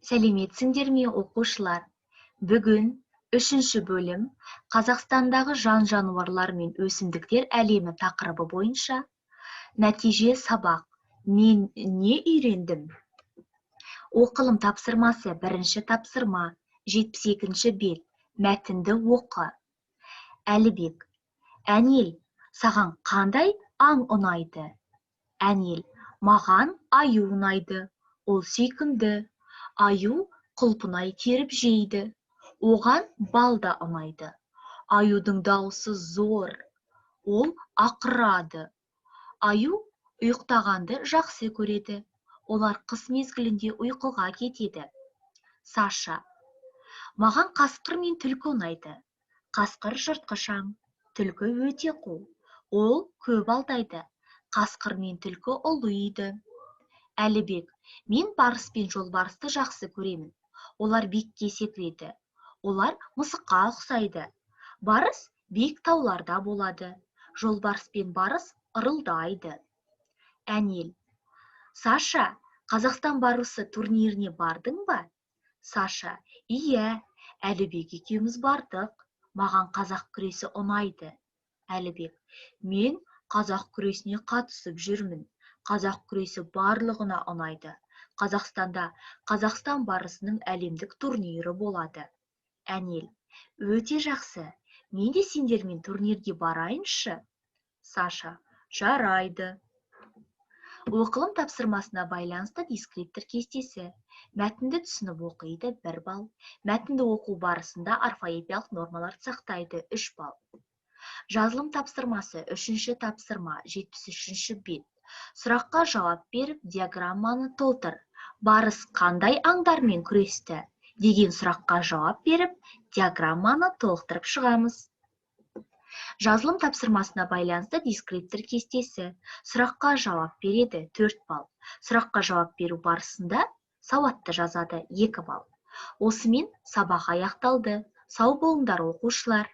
Сәлеметсіңдер ме, оқушылар? Бүгін 3-ші бөлім Қазақстандағы жан-жануарлар мен өсімдіктер әлемі тақырыбы бойынша нәтиже сабақ. Мен не үйрендім? Оқылым тапсырмасы. Бірінші тапсырма. 72-ші бет. Мәтінді оқы. Әлібек: Әнел, саған қандай аң ұнайды? Әнел: маған аю ұнайды. Ол сүйкімді. Аю құлпынай теріп жейді. Оған бал да ұнайды. Аюдың дауысы зор. Ол ақырады. Аю ұйықтағанды жақсы көреді. Олар қыс мезгілінде ұйқыға кетеді. Саша: маған қасқыр мен түлкі ұнайды. Қасқыр жыртқыш аң, түлкі өте қу. Ол көп алдайды. Қасқыр мен түлкі ұлиды. Әлібек: мен барыс пен жолбарысты жақсы көремін. Олар биікке секіреді. Олар мысыққа ұқсайды. Барыс биік тауларда болады. Жолбарыс пен барыс ырылдайды. Әнел: Саша, Қазақстан барысы турниріне бардың ба? Саша: иә, Әлібек екеуміз бардық. Маған қазақ күресі ұнайды. Әлібек: мен қазақ күресіне қатысып жүрмін. Қазақ күресі барлығына ұнайды. Қазақстанда Қазақстан барысының әлемдік турнирі болады. Әнел: өте жақсы. Мен де сендермен турнирге барайыншы. Саша: жарайды. Оқылым тапсырмасына байланысты дескриптор кестесі. Мәтінді түсініп оқиды 1 балл. Мәтінді оқу барысында орфоэпиялық нормаларды сақтайды 3 балл. Жазылым тапсырмасы. 3-ші тапсырма. 73-ші бет. Сұраққа жауап беріп, диаграмманы толтыр. Барыс қандай аңдармен күресті? Деген сұраққа жауап беріп, диаграмманы толықтырып шығамыз. Жазылым тапсырмасына байланысты дескриптор кестесі. Сұраққа жауап береді 4 балл. Сұраққа жауап беру барысында сауатты жазады 2 балл. Осымен сабақ аяқталды. Сау болыңдар, оқушылар.